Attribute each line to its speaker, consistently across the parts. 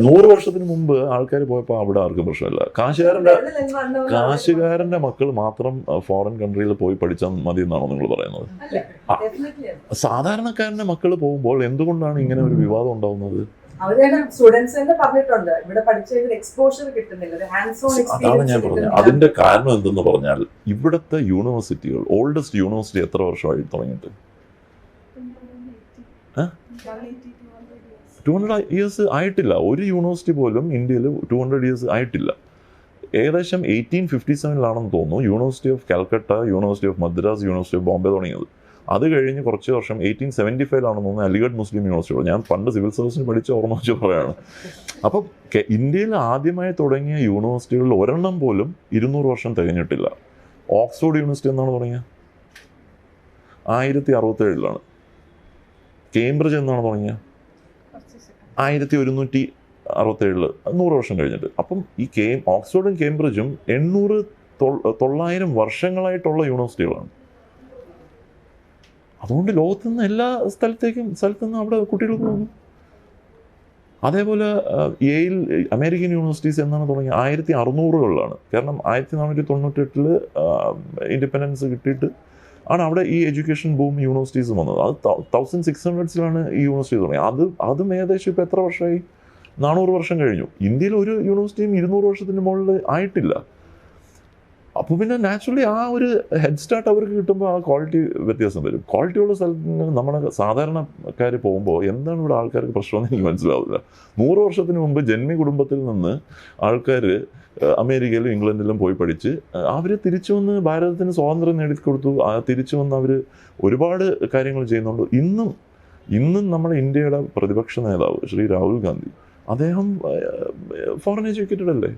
Speaker 1: 100 വർഷത്തിന് മുമ്പ് ആൾക്കാർ പോയപ്പോൾ അവിടെ ആർക്കും പ്രശ്നമില്ല. കാശുകാരന്റെ മക്കൾ മാത്രം ഫോറിൻ കൺട്രിയിൽ പോയി പഠിച്ചാൽ മതി എന്നാണോ നിങ്ങൾ പറയുന്നത്? സാധാരണക്കാരന്റെ മക്കൾ പോകുമ്പോൾ എന്തുകൊണ്ടാണ് ഇങ്ങനെ ഒരു വിവാദം ഉണ്ടാവുന്നത്? അതാണ് ഞാൻ പറഞ്ഞത്. അതിന്റെ കാരണം എന്തെന്ന് പറഞ്ഞാൽ ഇവിടുത്തെ യൂണിവേഴ്സിറ്റികൾ, ഓൾഡസ്റ്റ് യൂണിവേഴ്സിറ്റി എത്ര വർഷമായി തുടങ്ങിയിട്ട്? 200 years ആയിട്ടില്ല. ഒരു യൂണിവേഴ്സിറ്റി പോലും ഇന്ത്യയിൽ 200 years ആയിട്ടില്ല. ഏകദേശം 1857 തോന്നുന്നു university of Calcutta, university of Madras, university of Bombay തുടങ്ങിയത്. അത് കഴിഞ്ഞ് കുറച്ച് വർഷം 1875 തോന്നുന്നു അലിഗഡ് മുസ്ലിം യൂണിവേഴ്സിറ്റി. ഞാൻ പണ്ട് സിവിൽ സർവീസിന് പഠിച്ച ഓർമ്മ വെച്ച് പറയുകയാണ്. അപ്പം ഇന്ത്യയിൽ ആദ്യമായി തുടങ്ങിയ യൂണിവേഴ്സിറ്റികളിൽ ഒരെണ്ണം പോലും 200 വർഷം തികഞ്ഞിട്ടില്ല. ഓക്സ്ഫോർഡ് യൂണിവേഴ്സിറ്റി എന്നാണ് തുടങ്ങിയത്? 1067. കേംബ്രിഡ്ജ് എന്നാണ് തുടങ്ങിയത്? 1167, 100 വർഷം കഴിഞ്ഞിട്ട്. അപ്പം ഈ ഓക്സ്ഫോർഡും കേംബ്രിഡ്ജും 800-900 വർഷങ്ങളായിട്ടുള്ള യൂണിവേഴ്സിറ്റികളാണ്. അതുകൊണ്ട് ലോകത്തുനിന്ന് എല്ലാ സ്ഥലത്തുനിന്ന് അവിടെ കുട്ടികൾ പോകുന്നു. അതേപോലെ യേൽ, അമേരിക്കൻ യൂണിവേഴ്സിറ്റീസ് എന്നാണ് തുടങ്ങിയത്? 1600-കളിലാണ്. കാരണം 1498 ഇൻഡിപെൻഡൻസ് കിട്ടിയിട്ട് ആണ് അവിടെ ഈ എഡ്യൂക്കേഷൻ ബൂം യൂണിവേഴ്സിറ്റീസ് വന്നത്. അത് 1600s ഈ യൂണിവേഴ്സിറ്റി തുടങ്ങിയത്. അതും ഏകദേശം ഇപ്പോൾ എത്ര വർഷമായി? 400 വർഷം കഴിഞ്ഞു. ഇന്ത്യയിൽ ഒരു യൂണിവേഴ്സിറ്റിയും 200 വർഷത്തിന് മുകളിൽ ആയിട്ടില്ല. അപ്പോൾ പിന്നെ നാച്ചുറലി ആ ഒരു ഹെഡ് സ്റ്റാർട്ട് അവർക്ക് കിട്ടുമ്പോൾ ആ ക്വാളിറ്റി വ്യത്യാസം വരും. ക്വാളിറ്റിയുള്ള സ്ഥലത്ത് നമ്മുടെ സാധാരണക്കാർ പോകുമ്പോൾ എന്താണ് ഇവിടെ ആൾക്കാർക്ക് പ്രശ്നമെന്ന് എനിക്ക് മനസ്സിലാവില്ല. 100 വർഷത്തിന് മുമ്പ് ജന്മി കുടുംബത്തിൽ നിന്ന് ആൾക്കാർ അമേരിക്കയിലും ഇംഗ്ലണ്ടിലും പോയി പഠിച്ച് അവർ തിരിച്ചു വന്ന് ഭാരതത്തിന് സ്വാതന്ത്ര്യം നേടിക്കൊടുത്തു. തിരിച്ചു വന്ന് അവർ ഒരുപാട് കാര്യങ്ങൾ ചെയ്യുന്നുണ്ട്. ഇന്നും നമ്മുടെ ഇന്ത്യയുടെ പ്രതിപക്ഷ നേതാവ് ശ്രീ രാഹുൽ ഗാന്ധി, അദ്ദേഹം ഫോറിൻ എഡ്യൂക്കേറ്റഡ് അല്ലേ?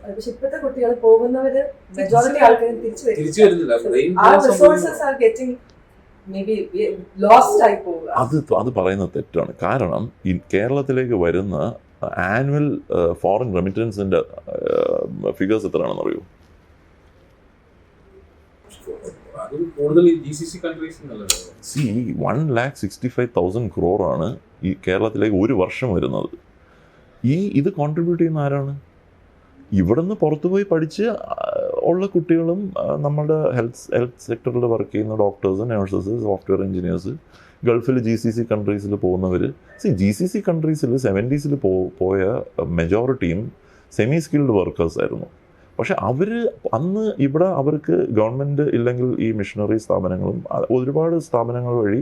Speaker 2: പക്ഷെ ഇപ്പോഴത്തെ കുട്ടികൾ പോകുന്നവര് മെജോറിറ്റി ആൾക്കാരും തിരിച്ചു വരുന്നില്ല.
Speaker 1: അത് പറയുന്നത് തെറ്റാണ്. കാരണം കേരളത്തിലേക്ക് വരുന്ന ആനുവൽ ഫോറിൻ റെമിറ്റൻസിന്റെ ഫിഗേഴ്സ് എത്രയാണെന്ന് അറിയൂ? See, 1,65,000 crore ആണ് ഈ കേരളത്തിലേക്ക് ഒരു വർഷം വരുന്നത്. ഇത് കോൺട്രിബ്യൂട്ട് ചെയ്യുന്ന ആരാണ്? ഇവിടുന്ന് പുറത്തുപോയി പഠിച്ച് ഉള്ള കുട്ടികളും നമ്മുടെ ഹെൽത്ത് സെക്ടറിൽ വർക്ക് ചെയ്യുന്ന ഡോക്ടേഴ്സ്, നഴ്സസ്, സോഫ്റ്റ്വെയർ എഞ്ചിനീയേഴ്സ്, ഗൾഫിൽ GCC കൺട്രീസിൽ പോകുന്നവർ. GCC കൺട്രീസിൽ 70s പോയ മെജോറിറ്റിയും സെമി സ്കിൽഡ് വർക്കേഴ്സ് ആയിരുന്നു. പക്ഷെ അവർ അന്ന് ഇവിടെ അവർക്ക് ഗവൺമെൻറ് ഇല്ലെങ്കിൽ ഈ മിഷണറി സ്ഥാപനങ്ങളും ഒരുപാട് സ്ഥാപനങ്ങൾ വഴി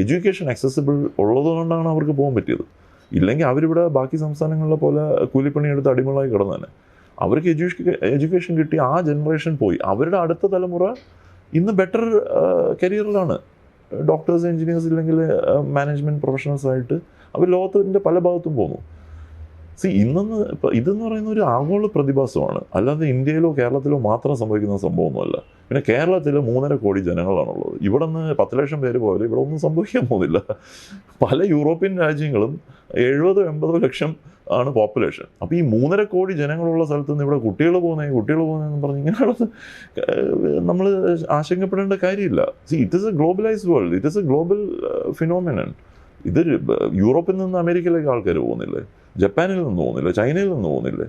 Speaker 1: എഡ്യൂക്കേഷൻ അക്സസിബിൾ ഉള്ളതുകൊണ്ടാണ് അവർക്ക് പോകാൻ പറ്റിയത്. ഇല്ലെങ്കിൽ അവരിവിടെ ബാക്കി സംസ്ഥാനങ്ങളിലെ പോലെ കൂലിപ്പണിയെടുത്ത് അടിമകളായി കിടന്നതന്നെ. അവർക്ക് എഡ്യൂക്കേഷൻ കിട്ടി, ആ ജനറേഷൻ പോയി. അവരുടെ അടുത്ത തലമുറ ഇന്ന് ബെറ്റർ കരിയറിലാണ്. ഡോക്ടേഴ്സ്, എഞ്ചിനീയേഴ്സ് ഇല്ലെങ്കിൽ മാനേജ്മെൻറ്റ് പ്രൊഫഷണൽസായിട്ട് അവർ ലോകത്തിൻ്റെ പല ഭാഗത്തും പോകുന്നു. ഇതെന്ന് പറയുന്ന ഒരു ആഗോള പ്രതിഭാസമാണ്, അല്ലാതെ ഇന്ത്യയിലോ കേരളത്തിലോ മാത്രം സംഭവിക്കുന്ന സംഭവമൊന്നുമല്ല. പിന്നെ കേരളത്തിൽ 3.5 കോടി ജനങ്ങളാണുള്ളത്. ഇവിടെ നിന്ന് 10 ലക്ഷം പേര് പോയാലും ഇവിടെ ഒന്നും സംഭവിക്കാൻ പോകുന്നില്ല. പല യൂറോപ്യൻ രാജ്യങ്ങളും 70-80 ലക്ഷം ആണ് പോപ്പുലേഷൻ. അപ്പോൾ ഈ 3.5 കോടി ജനങ്ങളുള്ള സ്ഥലത്ത് നിന്ന് ഇവിടെ കുട്ടികൾ പോകുന്നതെന്ന് പറഞ്ഞ് ഇങ്ങനെയുള്ളത് നമ്മൾ ആശങ്കപ്പെടേണ്ട കാര്യമില്ല. It is A globalised world, it is A global phenomenon. ഇത് യൂറോപ്പിൽ നിന്ന് അമേരിക്കയിലേക്ക് ആൾക്കാർ പോകുന്നില്ലേ? ജപ്പാനിൽ നിന്ന് പോകുന്നില്ലേ? ചൈനയിൽ നിന്ന് പോകുന്നില്ലേ?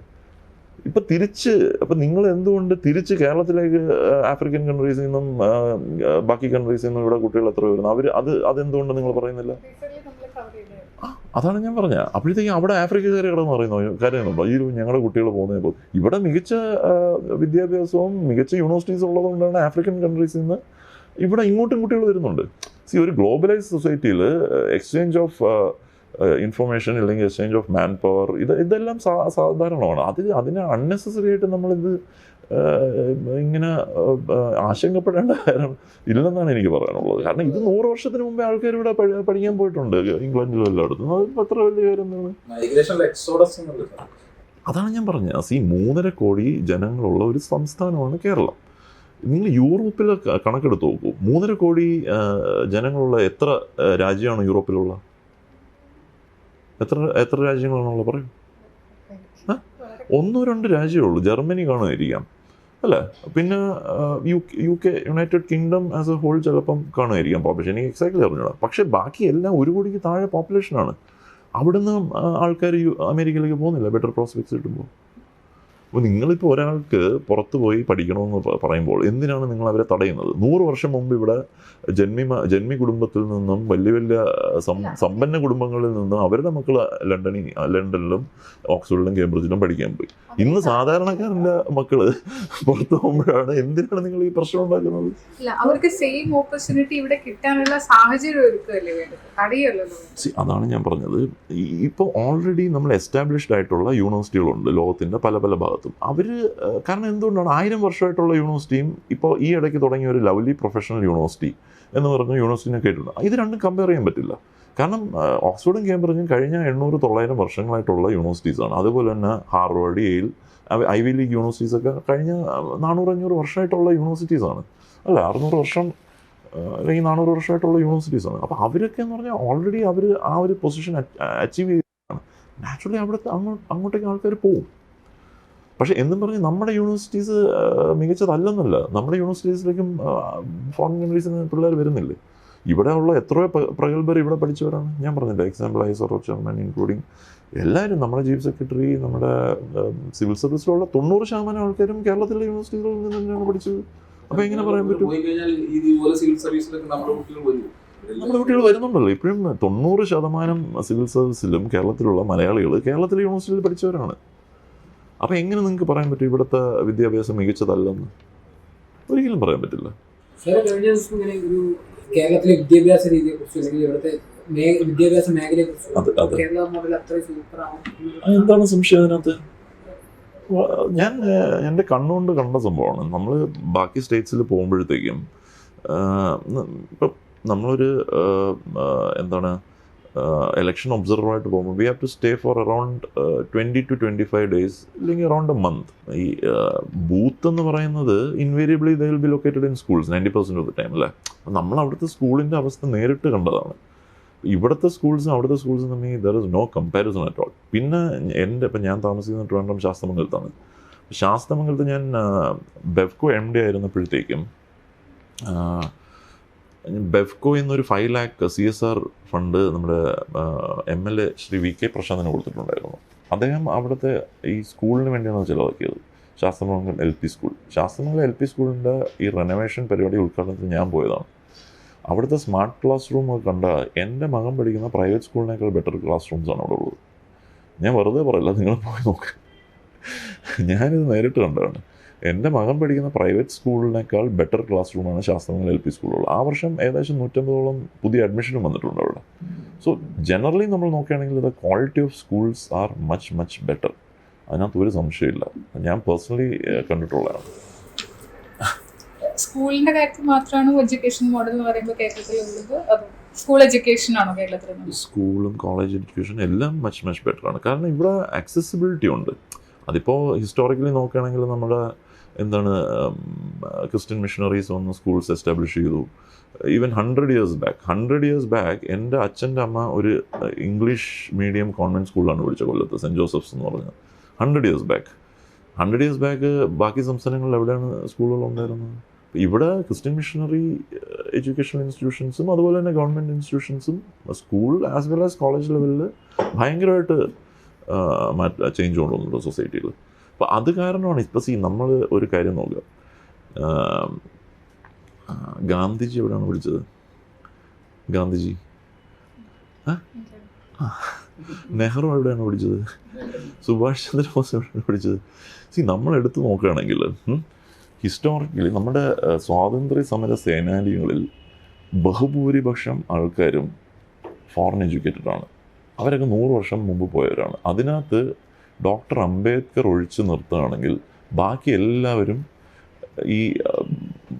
Speaker 1: അപ്പം നിങ്ങൾ എന്തുകൊണ്ട് തിരിച്ച് കേരളത്തിലേക്ക് ആഫ്രിക്കൻ കൺട്രീസിൽ നിന്നും ബാക്കി കൺട്രീസിൽ നിന്നും ഇവിടെ കുട്ടികൾ എത്ര വരുന്നു? അതെന്തുകൊണ്ട് നിങ്ങൾ പറയുന്നില്ല? അതാണ് ഞാൻ പറഞ്ഞത്. അപ്പോഴത്തേക്കും അവിടെ ആഫ്രിക്കക്കാരെ കിടന്ന് പറയുന്നുണ്ടോ ഈ ഞങ്ങളുടെ കുട്ടികൾ പോകുന്നപ്പോൾ? ഇവിടെ മികച്ച വിദ്യാഭ്യാസവും മികച്ച യൂണിവേഴ്സിറ്റീസും ഉള്ളതുകൊണ്ടാണ് ആഫ്രിക്കൻ കൺട്രീസിൽ നിന്ന് ഇവിടെ ഇങ്ങോട്ടും കുട്ടികൾ വരുന്നുണ്ട്. ഒരു ഗ്ലോബലൈസ്ഡ് സൊസൈറ്റിയിൽ എക്സ്ചേഞ്ച് ഓഫ് ഇൻഫർമേഷൻ അല്ലെങ്കിൽ എക്സ്ചേഞ്ച് ഓഫ് മാൻ പവർ ഇതെല്ലാം സാധാരണമാണ്. അതിനെ അൺനെസസറി ആയിട്ട് നമ്മളിത് ഇങ്ങനെ ആശങ്കപ്പെടേണ്ട കാര്യം ഇല്ലെന്നാണ് എനിക്ക് പറയാനുള്ളത്. കാരണം ഇത് 100 വർഷത്തിന് മുമ്പേ ആൾക്കാർ ഇവിടെ പഠിക്കാൻ പോയിട്ടുണ്ട്, ഇംഗ്ലണ്ടിലും എല്ലായിടത്തും. അതിപ്പോൾ എത്ര വലിയ കാര്യം എന്താണ്? അതാണ് ഞാൻ പറഞ്ഞത്. 3.5 കോടി ജനങ്ങളുള്ള ഒരു സംസ്ഥാനമാണ് കേരളം. നിങ്ങൾ യൂറോപ്പിലെ കണക്കെടുത്ത് നോക്കൂ. 3.5 കോടി ജനങ്ങളുള്ള എത്ര രാജ്യമാണ് യൂറോപ്പിലുള്ള? എത്ര രാജ്യങ്ങളാണുള്ളത് പറയൂ? 1-2 രാജ്യമേ ഉള്ളൂ. ജർമ്മനി കാണുമായിരിക്കാം അല്ലേ? പിന്നെ UK, United Kingdom as a whole ചിലപ്പം കാണുമായിരിക്കാം പോപ്പുലേഷൻ. എനിക്ക് എക്സാക്ട്ലി അറിഞ്ഞൂടാ. പക്ഷേ ബാക്കി എല്ലാം 1 കോടിക്ക് താഴെ പോപ്പുലേഷനാണ്. അവിടുന്ന് ആൾക്കാർ അമേരിക്കയിലേക്ക് പോകുന്നില്ല ബെറ്റർ പ്രോസ്പെക്ട്സ് കിട്ടുമ്പോൾ. അപ്പോൾ നിങ്ങളിപ്പോൾ ഒരാൾക്ക് പുറത്ത് പോയി പഠിക്കണമെന്ന് പറയുമ്പോൾ എന്തിനാണ് നിങ്ങൾ അവരെ തടയുന്നത്? 100 വർഷം മുമ്പ് ഇവിടെ ജന്മി കുടുംബത്തിൽ നിന്നും വലിയ വലിയ സമ്പന്ന കുടുംബങ്ങളിൽ നിന്നും അവരുടെ മക്കൾ ലണ്ടനിലും ഓക്സ്ഫോർഡിലും കേംബ്രിഡ്ജിലും പഠിക്കാൻ പോയി. ഇന്ന് സാധാരണക്കാരൻ്റെ മക്കള് പുറത്ത് പോകുമ്പോഴാണ് എന്തിനാണ് നിങ്ങൾ ഈ പ്രശ്നം ഉണ്ടാക്കുന്നത്?
Speaker 3: അവർക്ക് സെയിം ഓപ്പർച്യൂണിറ്റി ഇവിടെ കിട്ടാനുള്ള സാഹചര്യം ഒരുക്കുകയല്ലേ വേണ്ടത്, തടയല്ലോ.
Speaker 1: അതാണ് ഞാൻ പറഞ്ഞത്. ഇപ്പോൾ ഓൾറെഡി നമ്മൾ എസ്റ്റാബ്ലിഷ്ഡ് ആയിട്ടുള്ള യൂണിവേഴ്സിറ്റികളുണ്ട് ലോകത്തിൻ്റെ പല പല ഭാഗത്തും. അവർ കാരണം എന്തുകൊണ്ടാണ് 1000 വർഷമായിട്ടുള്ള യൂണിവേഴ്സിറ്റിയും ഇപ്പോൾ ഈ ഇടയ്ക്ക് തുടങ്ങിയ ഒരു ലവ്ലി പ്രൊഫഷണൽ യൂണിവേഴ്സിറ്റി എന്ന് പറഞ്ഞ യൂണിവേഴ്സിറ്റിനെ കേട്ടിട്ടുണ്ട്. ഇത് രണ്ടും കമ്പയർ ചെയ്യാൻ പറ്റില്ല. കാരണം ഓക്സ്ഫോർഡും കേംബ്രിഡ്ജും കഴിഞ്ഞ 800-900 വർഷങ്ങളായിട്ടുള്ള യൂണിവേഴ്സിറ്റീസാണ്. അതുപോലെ തന്നെ ഹാർവേഡ്, യെയിൽ, ഐവി ലീഗ് യൂണിവേഴ്സിറ്റീസൊക്കെ കഴിഞ്ഞ 400-500 വർഷമായിട്ടുള്ള യൂണിവേഴ്സിറ്റീസാണ്. അല്ല 600 വർഷം അല്ലെങ്കിൽ 400 വർഷമായിട്ടുള്ള യൂണിവേഴ്സിറ്റീസാണ്. അപ്പോൾ അവരൊക്കെ എന്ന് പറഞ്ഞാൽ ഓൾറെഡി അവർ ആ ഒരു പൊസിഷൻ അച്ചീവ് ചെയ്തതാണ്. നാച്ചുറലി അവിടുത്തെ അങ്ങോട്ടേക്ക് ആൾക്കാർ പോവും. പക്ഷേ എന്നും പറഞ്ഞ് നമ്മുടെ യൂണിവേഴ്സിറ്റീസ് മികച്ചതല്ലെന്നല്ല. നമ്മുടെ യൂണിവേഴ്സിറ്റീസിലേക്കും ഫോറിൻ കൺട്രീസിൽ നിന്ന് പിള്ളേർ വരുന്നില്ലേ? ഇവിടെ ഉള്ള എത്രയോ പ്രഗത്ഭർ ഇവിടെ പഠിച്ചവരാണ്. ഞാൻ പറഞ്ഞില്ല, എക്സാമ്പിളായി സൊറോച്ച് ചെയർമാൻ ഇൻക്ലൂഡിങ് എല്ലാവരും, നമ്മുടെ ചീഫ് സെക്രട്ടറി, നമ്മുടെ സിവിൽ സർവീസിലുള്ള 90% ആൾക്കാരും കേരളത്തിലെ യൂണിവേഴ്സിറ്റികളിൽ നിന്ന് തന്നെയാണ് പഠിച്ചത്. അപ്പോൾ എങ്ങനെ പറയാൻ പറ്റും? നമ്മുടെ കുട്ടികൾ വരുന്നുണ്ടല്ലോ ഇപ്പോഴും. 90% സിവിൽ സർവീസിലും കേരളത്തിലുള്ള മലയാളികൾ കേരളത്തിലെ യൂണിവേഴ്സിറ്റിയിൽ പഠിച്ചവരാണ്. അപ്പോൾ എങ്ങനെ നിങ്ങൾക്ക് പറയാൻ പറ്റും ഇവിടുത്തെ വിദ്യാഭ്യാസം മികച്ചതല്ലെന്ന്? ഒരിക്കലും പറയാൻ പറ്റില്ല.
Speaker 4: കേരളത്തിലെ വിദ്യാഭ്യാസ രീതിയെ കുറിച്ച് അല്ലെങ്കിൽ ഇവിടുത്തെ വിദ്യാഭ്യാസ മേഖലയെ കുറിച്ച് കേരള മോഡൽ അത്ര സൂപ്പറാണ്,
Speaker 1: എന്താണ് സംശയം അതിനകത്ത്? ഞാൻ എൻ്റെ കണ്ണുകൊണ്ട് കണ്ട സംഭവമാണ്. നമ്മൾ ബാക്കി സ്റ്റേറ്റ്സിൽ പോകുമ്പോഴത്തേക്കും ഇപ്പം നമ്മളൊരു എന്താണ് election ഒബ്സർവറായിട്ട് പോകുമ്പോൾ we have to stay for around 20 to 25 days അല്ലെങ്കിൽ അറൗണ്ട് എ മന്ത്. ഈ ബൂത്ത് എന്ന് പറയുന്നത് invariably they will be located in schools 90% of the time അല്ലേ. നമ്മൾ അവിടുത്തെ സ്കൂളിൻ്റെ അവസ്ഥ നേരിട്ട് കണ്ടതാണ്. ഇവിടുത്തെ സ്കൂൾസും അവിടുത്തെ സ്കൂൾസും തമ്മിൽ there is no comparison at all. പിന്നെ ഇപ്പം ഞാൻ താമസിക്കുന്ന ട്രിവാൻഡ്രം ശാസ്തമംഗലത്താണ്. ശാസ്തമംഗലത്ത് ഞാൻ ബെവ്കോ MD ആയിരുന്നപ്പോഴത്തേക്കും ബെവ്കോ എന്നൊരു 5 lakh CSR ഫണ്ട് നമ്മുടെ MLA ശ്രീ VK പ്രശാന്തിന് കൊടുത്തിട്ടുണ്ടായിരുന്നു. അദ്ദേഹം അവിടുത്തെ ഈ സ്കൂളിന് വേണ്ടിയാണ് ചിലവാക്കിയത്. Sasthamangalam LP school. Sasthamangalam LP സ്കൂളിൻ്റെ ഈ റെനോവേഷൻ പരിപാടി ഉദ്ഘാടനത്തിൽ ഞാൻ പോയതാണ്. അവിടുത്തെ സ്മാർട്ട് ക്ലാസ് റൂം കണ്ടാൽ എൻ്റെ മകൻ പഠിക്കുന്ന പ്രൈവറ്റ് സ്കൂളിനേക്കാൾ ബെറ്റർ ക്ലാസ് റൂംസാണ് അവിടെ ഉള്ളത്. ഞാൻ വെറുതെ പറയില്ല, നിങ്ങൾ പോയി നോക്ക്. ഞാനിത് നേരിട്ട് കണ്ടതാണ്. എൻ്റെ മകൻ പഠിക്കുന്ന പ്രൈവറ്റ് സ്കൂളിനേക്കാൾ ബെറ്റർ ക്ലാസ് റൂമാണ് ശാസ്തമംഗലം LP സ്കൂളുള്ളത്. ആ വർഷം ഏകദേശം 150ഓളം പുതിയ അഡ്മിഷനും വന്നിട്ടുണ്ട് അവിടെ. സോ ജനറലി നമ്മൾ നോക്കുകയാണെങ്കിൽ the quality of schools are much better. അതിനകത്ത് ഒരു സംശയമില്ല. ഞാൻ പേഴ്സണലി കണ്ടിട്ടുള്ളതാണ്.
Speaker 3: സ്കൂളിന്റെ കാര്യത്തിൽ മാത്രമാണ് എഡ്യൂക്കേഷൻ മോഡൽ എന്ന് പറയുമ്പോൾ കേരളത്തിലുള്ളത്? അതോ സ്കൂൾ എഡ്യൂക്കേഷൻ ആണോ കേരളത്തിൽ?
Speaker 1: സ്കൂളും കോളേജ് എഡ്യൂക്കേഷൻ എല്ലാം മച്ച് ബെറ്ററാണ്. കാരണം ഇവിടെ ആക്സസിബിലിറ്റി ഉണ്ട്. അതിപ്പോൾ ഹിസ്റ്റോറിക്കലി നോക്കുകയാണെങ്കിൽ നമ്മുടെ എന്താണ് ക്രിസ്ത്യൻ മിഷണറീസ് വന്ന് സ്കൂൾസ് എസ്റ്റാബ്ലിഷ് ചെയ്തു. ഈവൻ 100 years ബാക്ക് എൻ്റെ അച്ഛൻ്റെ അമ്മ ഒരു ഇംഗ്ലീഷ് മീഡിയം കോൺവെൻറ്റ് സ്കൂളിലാണ് പഠിച്ചത്, കൊല്ലത്ത് സെൻറ്റ് ജോസഫ്സ് എന്ന് പറഞ്ഞത്. 100 years ബാക്ക് ബാക്കി സംസ്ഥാനങ്ങളിൽ എവിടെയാണ് സ്കൂളുകൾ ഉണ്ടായിരുന്നത്? ഇവിടെ ക്രിസ്ത്യൻ മിഷണറി എഡ്യൂക്കേഷണൽ ഇൻസ്റ്റിറ്റ്യൂഷൻസും അതുപോലെ തന്നെ ഗവൺമെൻറ് ഇൻസ്റ്റിറ്റ്യൂഷൻസും school as well as college ലെവലിൽ ഭയങ്കരമായിട്ട് ചേഞ്ച് കൊണ്ടുവന്നുണ്ട് സൊസൈറ്റിയിൽ. അപ്പോൾ അത് കാരണമാണ് ഇപ്പോൾ നമ്മൾ ഒരു കാര്യം നോക്കുക. ഗാന്ധിജി എവിടെയാണ് പഠിച്ചത്? ഗാന്ധിജി നെഹ്റു എവിടെയാണ് പഠിച്ചത്? സുഭാഷ് ചന്ദ്രബോസ് എവിടെയാണ് പഠിച്ചത്? നമ്മൾ എടുത്ത് നോക്കുകയാണെങ്കിൽ ഹിസ്റ്റോറിക്കലി നമ്മുടെ സ്വാതന്ത്ര്യ സമര സേനാനികളിൽ ബഹുഭൂരിപക്ഷം ആൾക്കാരും ഫോറിൻ എഡ്യൂക്കേറ്റഡ് ആണ്. അവരൊക്കെ 100 വർഷം മുമ്പ് പോയവരാണ്. അതിനകത്ത് ഡോക്ടർ അംബേദ്കർ ഒഴിച്ചു നിർത്തുകയാണെങ്കിൽ ബാക്കി എല്ലാവരും ഈ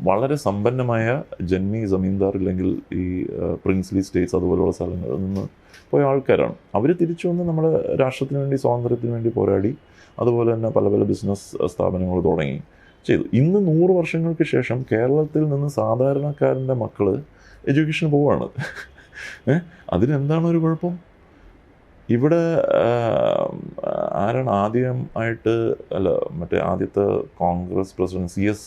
Speaker 1: വളരെ സമ്പന്നമായ ജന്മി ജമീന്ദാർ ഇല്ലെങ്കിൽ ഈ പ്രിൻസ്ലി സ്റ്റേറ്റ്സ് അതുപോലുള്ള സ്ഥലങ്ങളിൽ നിന്ന് പോയ ആൾക്കാരാണ്. അവർ തിരിച്ചു വന്ന് നമ്മുടെ രാഷ്ട്രത്തിന് വേണ്ടി സ്വാതന്ത്ര്യത്തിന് വേണ്ടി പോരാടി അതുപോലെ തന്നെ പല പല ബിസിനസ് സ്ഥാപനങ്ങൾ തുടങ്ങി ചെയ്തു. ഇന്ന് 100 വർഷങ്ങൾക്ക് ശേഷം കേരളത്തിൽ നിന്ന് സാധാരണക്കാരൻ്റെ മക്കൾ എഡ്യൂക്കേഷൻ പോവുകയാണ്. അതിനെന്താണ് ഒരു കുഴപ്പം? ഇവിടെ ആരാണ് ആദ്യമായിട്ട് ആദ്യത്തെ കോൺഗ്രസ് പ്രസിഡന്റ് CS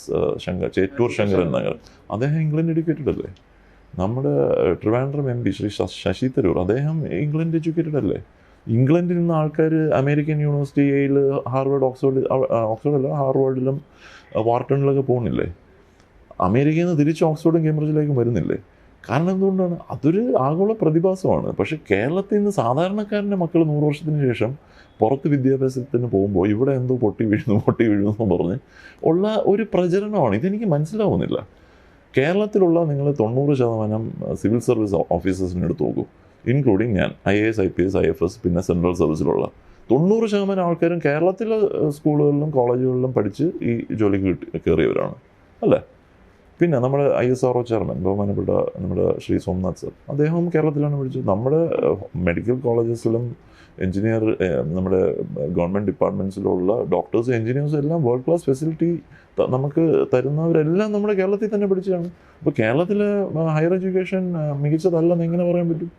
Speaker 1: ശങ്കർ, ചേറ്റൂർ ശങ്കരൻ നായർ, അദ്ദേഹം ഇംഗ്ലണ്ട് എഡ്യൂക്കേറ്റഡ് അല്ലേ? നമ്മുടെ ട്രിവാൻഡ്രം MP ശ്രീ ശശി തരൂർ, അദ്ദേഹം ഇംഗ്ലണ്ട് എഡ്യൂക്കേറ്റഡ് അല്ലേ? ഇംഗ്ലണ്ടിൽ നിന്ന് ആൾക്കാർ അമേരിക്കൻ യൂണിവേഴ്സിറ്റി, യെയിൽ, ഹാർവേഡ്, ഓക്സ്ഫോർഡല്ല ഹാർവേഡിലും വാർട്ടണിലൊക്കെ പോകുന്നില്ലേ? അമേരിക്കയിൽ നിന്ന് തിരിച്ച് ഓക്സ്ഫോർഡും കേംബ്രിഡ്ജിലേക്കും വരുന്നില്ലേ? കാരണം എന്തുകൊണ്ടാണ്? അതൊരു ആഗോള പ്രതിഭാസമാണ്. പക്ഷേ കേരളത്തിൽ നിന്ന് സാധാരണക്കാരൻ്റെ മക്കൾ 100 വർഷത്തിന് ശേഷം പുറത്ത് വിദ്യാഭ്യാസത്തിന് പോകുമ്പോൾ ഇവിടെ എന്തോ പൊട്ടി വീഴുന്നു എന്ന് പറഞ്ഞ് ഉള്ള ഒരു പ്രചരണമാണ്. ഇതെനിക്ക് മനസ്സിലാവുന്നില്ല. കേരളത്തിലുള്ള നിങ്ങൾ 90% സിവിൽ സർവീസ് ഓഫീസേഴ്സിനെ എടുത്ത് നോക്കൂ, ഇൻക്ലൂഡിങ് ഞാൻ, IAS, IPS, IFS, പിന്നെ സെൻട്രൽ സർവീസിലുള്ള 90% ആൾക്കാരും കേരളത്തിലെ സ്കൂളുകളിലും കോളേജുകളിലും പഠിച്ച് ഈ ജോലിക്ക് കയറിയവരാണ് അല്ലേ? പിന്നെ നമ്മുടെ ISRO ചെയർമാൻ ബഹുമാനപ്പെട്ട നമ്മുടെ ശ്രീ സോംനാഥ് സർ, അദ്ദേഹം കേരളത്തിലാണ് പഠിച്ചത്. നമ്മുടെ മെഡിക്കൽ കോളേജസിലും നമ്മുടെ ഗവൺമെൻറ് ഡിപ്പാർട്ട്മെൻറ്റ്സിലുള്ള ഡോക്ടേഴ്സും എഞ്ചിനീയേഴ്സും എല്ലാം വേൾഡ് ക്ലാസ് ഫെസിലിറ്റി നമുക്ക് തരുന്നവരെല്ലാം നമ്മുടെ കേരളത്തിൽ തന്നെ പഠിച്ചതാണ്. അപ്പോൾ കേരളത്തിലെ ഹയർ എഡ്യൂക്കേഷൻ മികച്ചതല്ലെന്ന് എങ്ങനെ പറയാൻ പറ്റും?